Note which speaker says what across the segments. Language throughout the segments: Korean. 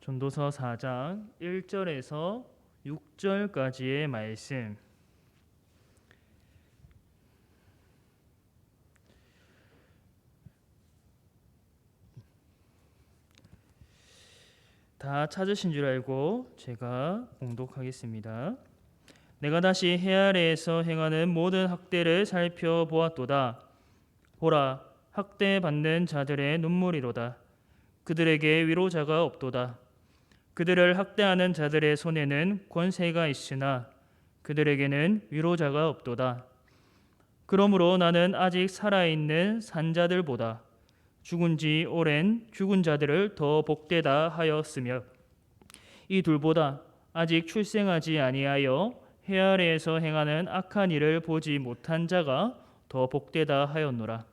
Speaker 1: 전도서 4장 1절에서 6절까지의 말씀. 다 찾으신 줄 알고 제가 봉독하겠습니다. 내가 다시 해 아래에서 행하는 모든 학대를 살펴보았도다. 보라, 학대받는 자들의 눈물이로다. 그들에게 위로자가 없도다. 그들을 학대하는 자들의 손에는 권세가 있으나 그들에게는 위로자가 없도다. 그러므로 나는 아직 살아있는 산자들보다 죽은 지 오랜 죽은 자들을 더 복되다 하였으며 이 둘보다 아직 출생하지 아니하여 해 아래에서 행하는 악한 일을 보지 못한 자가 더 복되다 하였노라.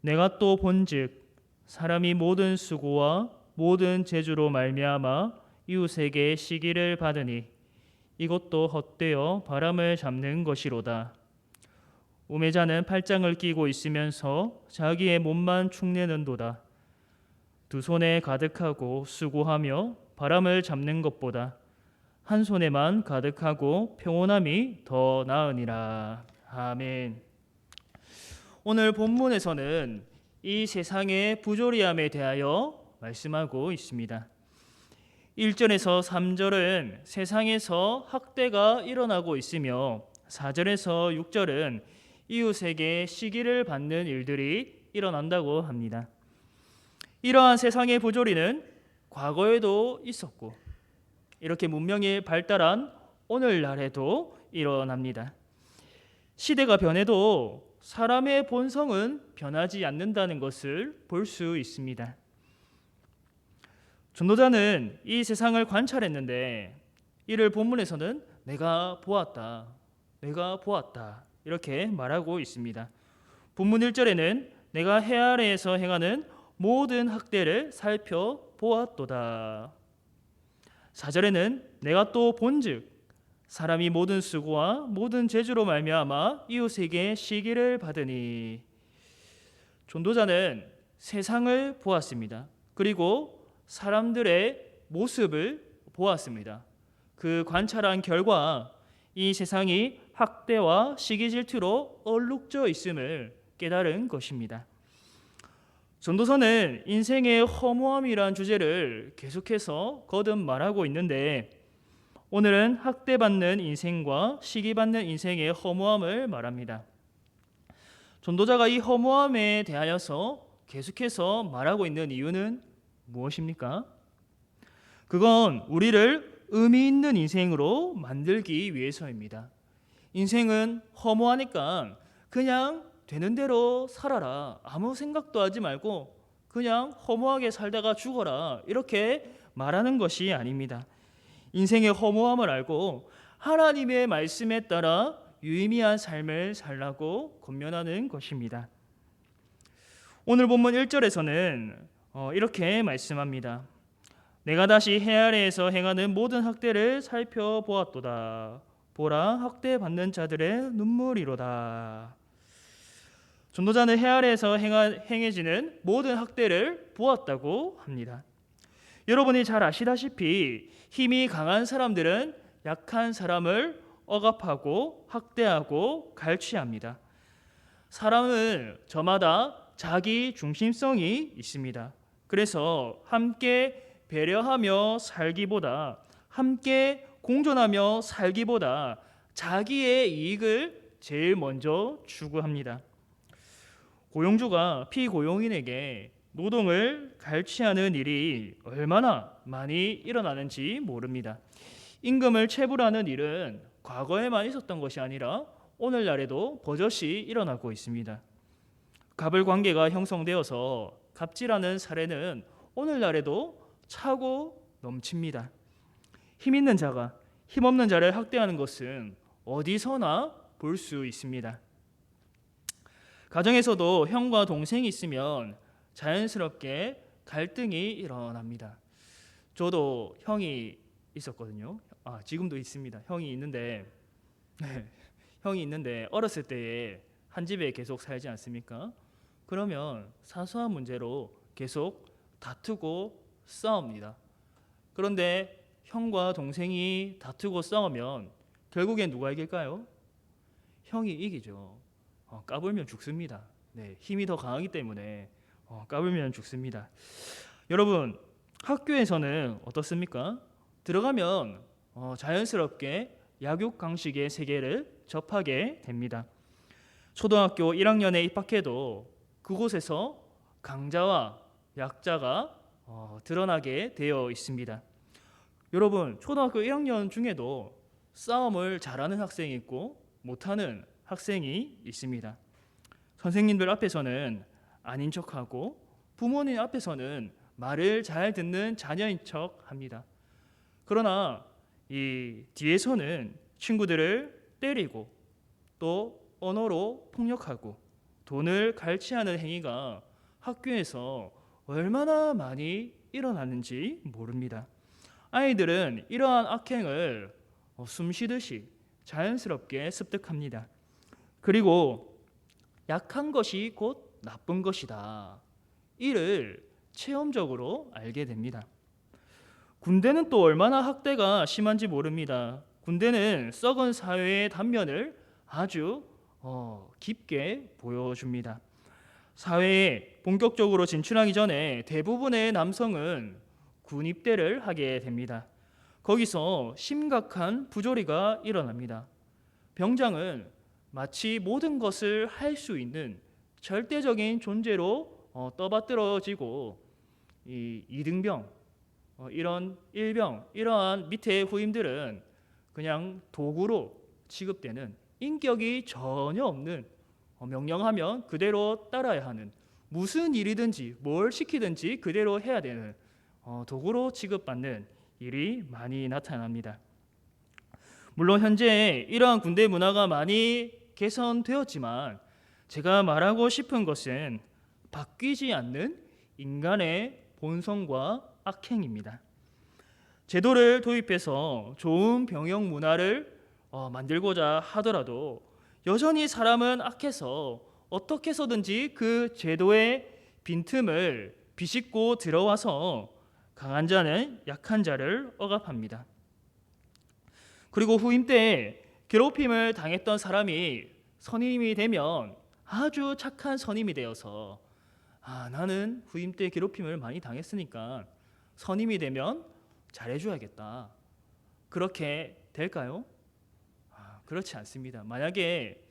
Speaker 1: 내가 또 본즉 사람이 모든 수고와 모든 재주로 말미암아 이웃에게 시기를 받으니 이것도 헛되어 바람을 잡는 것이로다. 우매자는 팔짱을 끼고 있으면서 자기의 몸만 축내는도다. 두 손에 가득하고 수고하며 바람을 잡는 것보다 한 손에만 가득하고 평온함이 더 나으니라. 아멘. 오늘 본문에서는 이 세상의 부조리함에 대하여 말씀하고 있습니다. 1절에서 3절은 세상에서 학대가 일어나고 있으며 4절에서 6절은 이웃에게 시기를 받는 일들이 일어난다고 합니다. 이러한 세상의 부조리는 과거에도 있었고 이렇게 문명이 발달한 오늘날에도 일어납니다. 시대가 변해도 사람의 본성은 변하지 않는다는 것을 볼 수 있습니다. 전도자는 이 세상을 관찰했는데 이를 본문에서는 내가 보았다 이렇게 말하고 있습니다. 본문 1절에는 내가 해 아래에서 행하는 모든 학대를 살펴보았도다. 4절에는 내가 또 본즉 사람이 모든 수고와 모든 재주로 말미암아 이웃에게 시기를 받으니. 전도자는 세상을 보았습니다. 그리고 사람들의 모습을 보았습니다. 그 관찰한 결과 이 세상이 학대와 시기 질투로 얼룩져 있음을 깨달은 것입니다. 전도서는 인생의 허무함이란 주제를 계속해서 거듭 말하고 있는데 오늘은 학대받는 인생과 시기받는 인생의 허무함을 말합니다. 전도자가 이 허무함에 대하여서 계속해서 말하고 있는 이유는 무엇입니까? 그건 우리를 의미 있는 인생으로 만들기 위해서입니다. 인생은 허무하니까 그냥 되는 대로 살아라. 아무 생각도 하지 말고 그냥 허무하게 살다가 죽어라. 이렇게 말하는 것이 아닙니다. 인생의 허무함을 알고 하나님의 말씀에 따라 유의미한 삶을 살라고 권면하는 것입니다. 오늘 본문 1절에서는 이렇게 말씀합니다. 내가 다시 해 아래에서 행하는 모든 학대를 살펴보았도다. 보라, 학대받는 자들의 눈물이로다. 전도자는 해 아래에서 행해지는 모든 학대를 보았다고 합니다. 여러분이 잘 아시다시피 힘이 강한 사람들은 약한 사람을 억압하고 학대하고 갈취합니다. 사람은 저마다 자기 중심성이 있습니다. 그래서 함께 배려하며 살기보다 함께 공존하며 살기보다 자기의 이익을 제일 먼저 추구합니다. 고용주가 피고용인에게 노동을 갈취하는 일이 얼마나 많이 일어나는지 모릅니다. 임금을 체불하는 일은 과거에만 있었던 것이 아니라 오늘날에도 버젓이 일어나고 있습니다. 갑을 관계가 형성되어서 갑질하는 사례는 오늘날에도 차고 넘칩니다. 힘 있는 자가 힘 없는 자를 학대하는 것은 어디서나 볼 수 있습니다. 가정에서도 형과 동생이 있으면 자연스럽게 갈등이 일어납니다. 저도 형이 있었거든요. 지금도 있습니다. 형이 있는데 어렸을 때에 한 집에 계속 살지 않습니까? 그러면 사소한 문제로 계속 다투고 싸웁니다. 그런데 형과 동생이 다투고 싸우면 결국엔 누가 이길까요? 형이 이기죠. 까불면 죽습니다. 네, 힘이 더 강하기 때문에 까불면 죽습니다. 여러분, 학교에서는 어떻습니까? 들어가면 자연스럽게 약육강식의 세계를 접하게 됩니다. 초등학교 1학년에 입학해도 그곳에서 강자와 약자가 드러나게 되어 있습니다. 여러분, 초등학교 1학년 중에도 싸움을 잘하는 학생이 있고 못하는 학생이 있습니다. 선생님들 앞에서는 아닌 척하고 부모님 앞에서는 말을 잘 듣는 자녀인 척합니다. 그러나 이 뒤에서는 친구들을 때리고 또 언어로 폭력하고 돈을 갈취하는 행위가 학교에서 얼마나 많이 일어나는지 모릅니다. 아이들은 이러한 악행을 숨쉬듯이 자연스럽게 습득합니다. 그리고 약한 것이 곧 나쁜 것이다. 이를 체험적으로 알게 됩니다. 군대는 또 얼마나 학대가 심한지 모릅니다. 군대는 썩은 사회의 단면을 아주 깊게 보여줍니다. 사회에 본격적으로 진출하기 전에 대부분의 남성은 군 입대를 하게 됩니다. 거기서 심각한 부조리가 일어납니다. 병장은 마치 모든 것을 할 수 있는 절대적인 존재로 떠받들어지고 이 이등병, 이런 일병, 이러한 밑에 후임들은 그냥 도구로 취급되는 인격이 전혀 없는 명령하면 그대로 따라야 하는 무슨 일이든지 뭘 시키든지 그대로 해야 되는 도구로 취급받는 일이 많이 나타납니다. 물론 현재 이러한 군대 문화가 많이 개선되었지만 제가 말하고 싶은 것은 바뀌지 않는 인간의 본성과 악행입니다. 제도를 도입해서 좋은 병영 문화를 만들고자 하더라도 여전히 사람은 악해서 어떻게 해서든지 그 제도의 빈틈을 비집고 들어와서 강한 자는 약한 자를 억압합니다. 그리고 후임 때 괴롭힘을 당했던 사람이 선임이 되면 아주 착한 선임이 되어서 나는 후임 때 괴롭힘을 많이 당했으니까 선임이 되면 잘해줘야겠다. 그렇게 될까요? 그렇지 않습니다. 만약에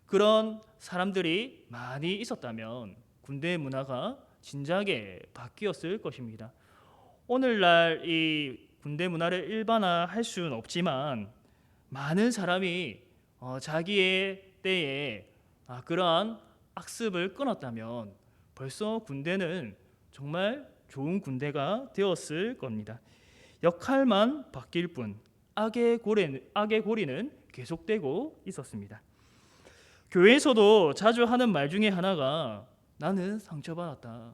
Speaker 1: 그런 사람들이 많이 있었다면 군대 문화가 진작에 바뀌었을 것입니다. 오늘날 이 군대 문화를 일반화할 수는 없지만 많은 사람이 자기의 때에 그러한 악습을 끊었다면 벌써 군대는 정말 좋은 군대가 되었을 겁니다. 역할만 바뀔 뿐 악의 고리는 계속되고 있었습니다. 교회에서도 자주 하는 말 중에 하나가 나는 상처받았다.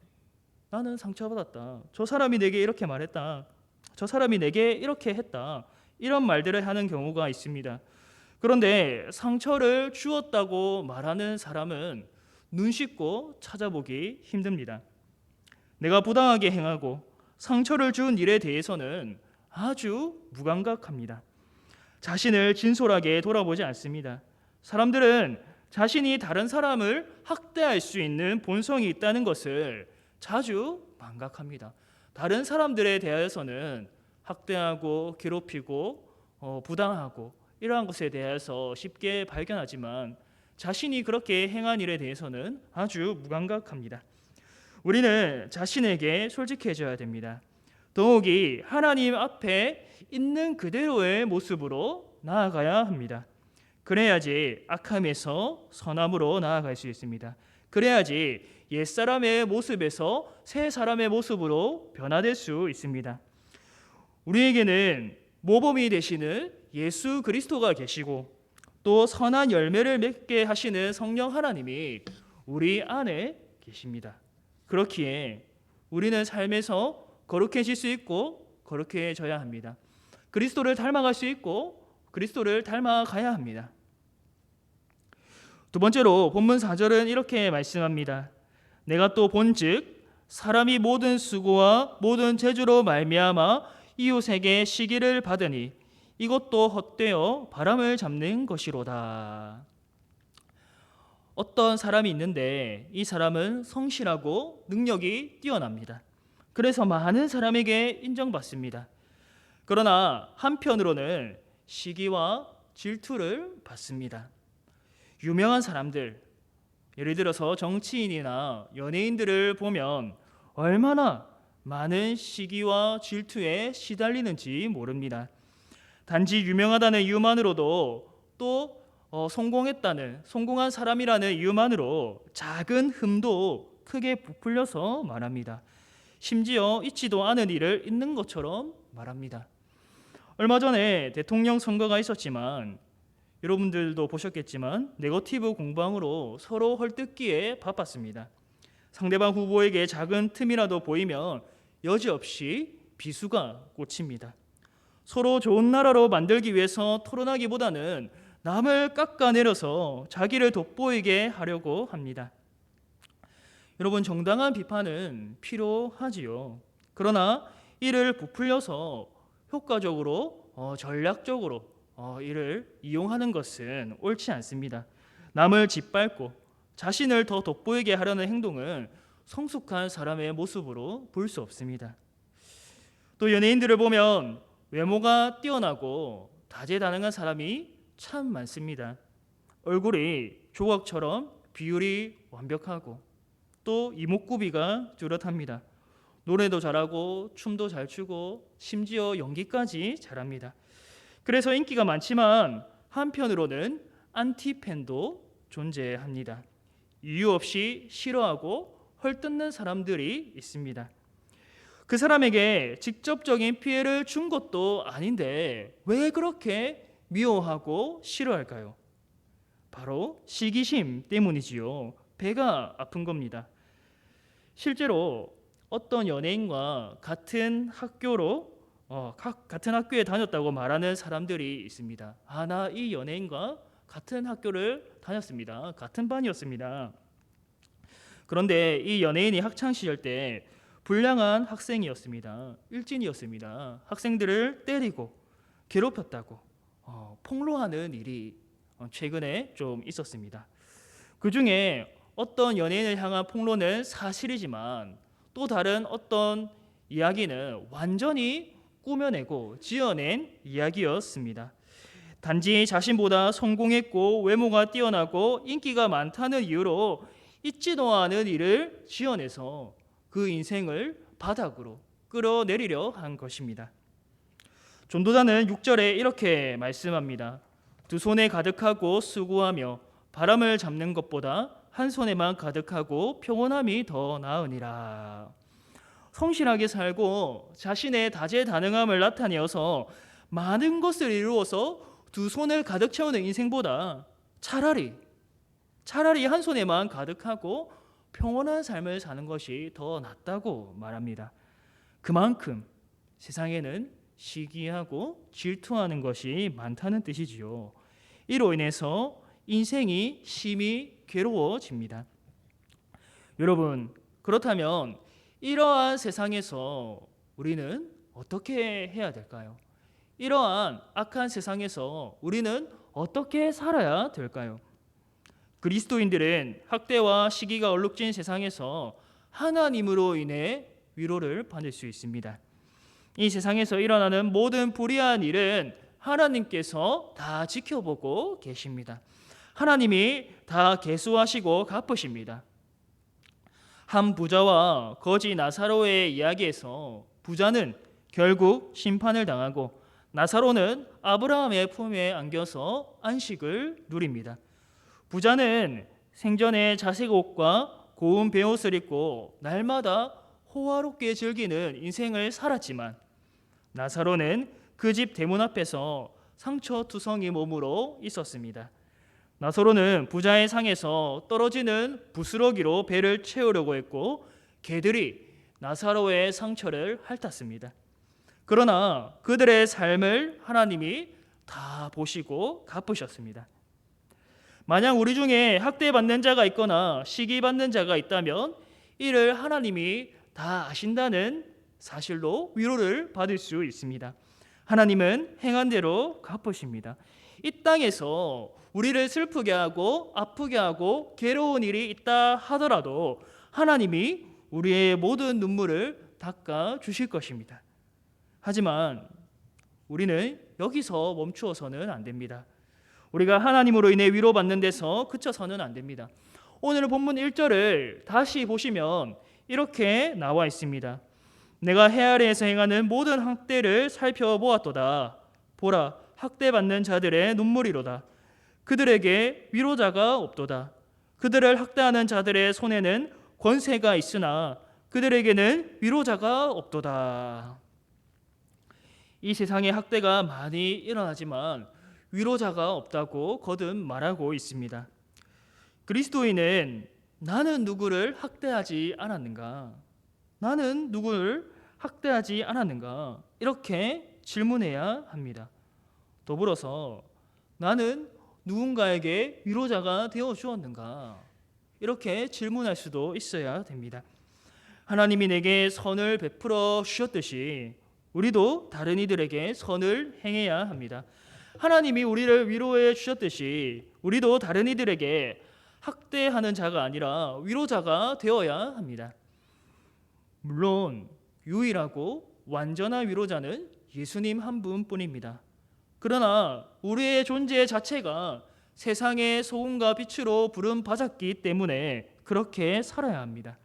Speaker 1: 나는 상처받았다. 저 사람이 내게 이렇게 말했다. 저 사람이 내게 이렇게 했다. 이런 말들을 하는 경우가 있습니다. 그런데 상처를 주었다고 말하는 사람은 눈 씻고 찾아보기 힘듭니다. 내가 부당하게 행하고 상처를 준 일에 대해서는 아주 무감각합니다. 자신을 진솔하게 돌아보지 않습니다. 사람들은 자신이 다른 사람을 학대할 수 있는 본성이 있다는 것을 자주 망각합니다. 다른 사람들에 대해서는 학대하고 괴롭히고 부당하고 이러한 것에 대해서 쉽게 발견하지만 자신이 그렇게 행한 일에 대해서는 아주 무감각합니다. 우리는 자신에게 솔직해져야 됩니다. 더욱이 하나님 앞에 있는 그대로의 모습으로 나아가야 합니다. 그래야지 악함에서 선함으로 나아갈 수 있습니다. 그래야지 옛사람의 모습에서 새 사람의 모습으로 변화될 수 있습니다. 우리에게는 모범이 되시는 예수 그리스도가 계시고 또 선한 열매를 맺게 하시는 성령 하나님이 우리 안에 계십니다. 그렇기에 우리는 삶에서 거룩해질 수 있고 거룩해져야 합니다. 그리스도를 닮아갈 수 있고 그리스도를 닮아가야 합니다. 두 번째로 본문 4절은 이렇게 말씀합니다. 내가 또 본즉 사람이 모든 수고와 모든 재주로 말미암아 이웃에게 시기를 받으니 이것도 헛되어 바람을 잡는 것이로다. 어떤 사람이 있는데 이 사람은 성실하고 능력이 뛰어납니다. 그래서 많은 사람에게 인정받습니다. 그러나 한편으로는 시기와 질투를 받습니다. 유명한 사람들, 예를 들어서 정치인이나 연예인들을 보면 얼마나 많은 시기와 질투에 시달리는지 모릅니다. 단지 유명하다는 이유만으로도 또 성공한 사람이라는 이유만으로 작은 흠도 크게 부풀려서 말합니다. 심지어 있지도 않은 일을 있는 것처럼 말합니다. 얼마 전에 대통령 선거가 있었지만 여러분들도 보셨겠지만 네거티브 공방으로 서로 헐뜯기에 바빴습니다. 상대방 후보에게 작은 틈이라도 보이면 여지없이 비수가 꽂힙니다. 서로 좋은 나라로 만들기 위해서 토론하기보다는 남을 깎아내려서 자기를 돋보이게 하려고 합니다. 여러분, 정당한 비판은 필요하지요. 그러나 이를 부풀려서 효과적으로 전략적으로 이를 이용하는 것은 옳지 않습니다. 남을 짓밟고 자신을 더 돋보이게 하려는 행동은 성숙한 사람의 모습으로 볼 수 없습니다. 또 연예인들을 보면 외모가 뛰어나고 다재다능한 사람이 참 많습니다. 얼굴이 조각처럼 비율이 완벽하고 또 이목구비가 뚜렷합니다. 노래도 잘하고 춤도 잘 추고 심지어 연기까지 잘합니다. 그래서 인기가 많지만 한편으로는 안티팬도 존재합니다. 이유 없이 싫어하고 헐뜯는 사람들이 있습니다. 그 사람에게 직접적인 피해를 준 것도 아닌데 왜 그렇게 미워하고 싫어할까요? 바로 시기심 때문이지요. 배가 아픈 겁니다. 실제로 어떤 연예인과 같은 학교에 다녔다고 말하는 사람들이 있습니다. 나 이 연예인과 같은 학교를 다녔습니다. 같은 반이었습니다. 그런데 이 연예인이 학창 시절 때 불량한 학생이었습니다. 일진이었습니다. 학생들을 때리고 괴롭혔다고 폭로하는 일이 최근에 좀 있었습니다. 그 중에 어떤 연예인을 향한 폭로는 사실이지만 또 다른 어떤 이야기는 완전히 꾸며내고 지어낸 이야기였습니다. 단지 자신보다 성공했고 외모가 뛰어나고 인기가 많다는 이유로 있지도 않은 일을 지어내서 그 인생을 바닥으로 끌어내리려 한 것입니다. 전도자는 6절에 이렇게 말씀합니다. 두 손에 가득하고 수고하며 바람을 잡는 것보다 한 손에만 가득하고 평온함이 더 나으니라. 성실하게 살고 자신의 다재다능함을 나타내어서 많은 것을 이루어서 두 손을 가득 채우는 인생보다 차라리 한 손에만 가득하고 평온한 삶을 사는 것이 더 낫다고 말합니다. 그만큼 세상에는 시기하고 질투하는 것이 많다는 뜻이지요. 이로 인해서 인생이 심히 괴로워집니다. 여러분, 그렇다면 이러한 세상에서 우리는 어떻게 해야 될까요? 이러한 악한 세상에서 우리는 어떻게 살아야 될까요? 그리스도인들은 학대와 시기가 얼룩진 세상에서 하나님으로 인해 위로를 받을 수 있습니다. 이 세상에서 일어나는 모든 불의한 일은 하나님께서 다 지켜보고 계십니다. 하나님이 다 계수하시고 갚으십니다. 한 부자와 거지 나사로의 이야기에서 부자는 결국 심판을 당하고 나사로는 아브라함의 품에 안겨서 안식을 누립니다. 부자는 생전에 자색 옷과 고운 베옷을 입고 날마다 호화롭게 즐기는 인생을 살았지만 나사로는 그 집 대문 앞에서 상처투성이 몸으로 있었습니다. 나사로는 부자의 상에서 떨어지는 부스러기로 배를 채우려고 했고 개들이 나사로의 상처를 핥았습니다. 그러나 그들의 삶을 하나님이 다 보시고 갚으셨습니다. 만약 우리 중에 학대받는 자가 있거나 시기받는 자가 있다면 이를 하나님이 다 아신다는 사실로 위로를 받을 수 있습니다. 하나님은 행한 대로 갚으십니다. 이 땅에서 우리를 슬프게 하고 아프게 하고 괴로운 일이 있다 하더라도 하나님이 우리의 모든 눈물을 닦아 주실 것입니다. 하지만 우리는 여기서 멈추어서는 안 됩니다. 우리가 하나님으로 인해 위로받는 데서 그쳐서는 안 됩니다. 오늘 본문 1절을 다시 보시면 이렇게 나와 있습니다. 내가 해 아래에서 행하는 모든 학대를 살펴보았도다. 보라, 학대받는 자들의 눈물이로다. 그들에게 위로자가 없도다. 그들을 학대하는 자들의 손에는 권세가 있으나 그들에게는 위로자가 없도다. 이 세상에 학대가 많이 일어나지만 위로자가 없다고 거듭 말하고 있습니다. 그리스도인은 나는 누구를 학대하지 않았는가? 나는 누구를 학대하지 않았는가? 이렇게 질문해야 합니다. 더불어서 나는 누군가에게 위로자가 되어 주었는가? 이렇게 질문할 수도 있어야 됩니다. 하나님이 내게 선을 베풀어 주셨듯이 우리도 다른 이들에게 선을 행해야 합니다. 하나님이 우리를 위로해 주셨듯이 우리도 다른 이들에게 학대하는 자가 아니라 위로자가 되어야 합니다. 물론 유일하고 완전한 위로자는 예수님 한 분뿐입니다. 그러나 우리의 존재 자체가 세상의 소금과 빛으로 부름 받았기 때문에 그렇게 살아야 합니다.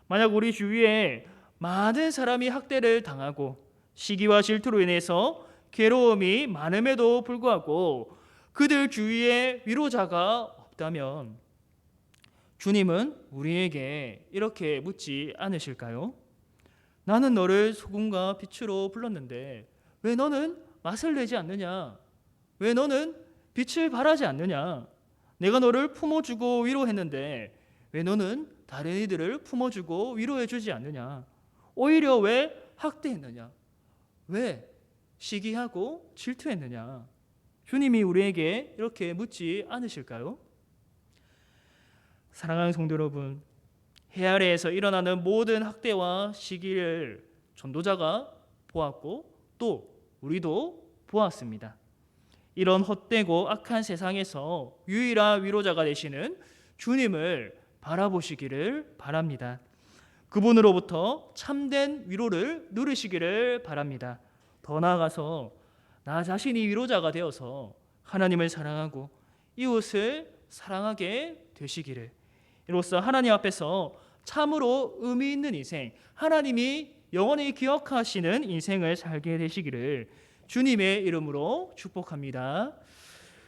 Speaker 1: 만약 우리 주위에 많은 사람이 학대를 당하고 시기와 질투로 인해서 괴로움이 많음에도 불구하고 그들 주위에 위로자가 없다면 주님은 우리에게 이렇게 묻지 않으실까요? 나는 너를 소금과 빛으로 불렀는데 왜 너는 맛을 내지 않느냐? 왜 너는 빛을 발하지 않느냐? 내가 너를 품어주고 위로했는데 왜 너는 다른 이들을 품어주고 위로해주지 않느냐? 오히려 왜 학대했느냐? 왜 시기하고 질투했느냐? 주님이 우리에게 이렇게 묻지 않으실까요? 사랑하는 성도 여러분, 해 아래에서 일어나는 모든 학대와 시기를 전도자가 보았고 또 우리도 보았습니다. 이런 헛되고 악한 세상에서 유일한 위로자가 되시는 주님을 바라보시기를 바랍니다. 그분으로부터 참된 위로를 누리시기를 바랍니다. 더 나아가서 나 자신이 위로자가 되어서 하나님을 사랑하고 이웃을 사랑하게 되시기를, 이로써 하나님 앞에서 참으로 의미 있는 인생, 하나님이 영원히 기억하시는 인생을 살게 되시기를 주님의 이름으로 축복합니다.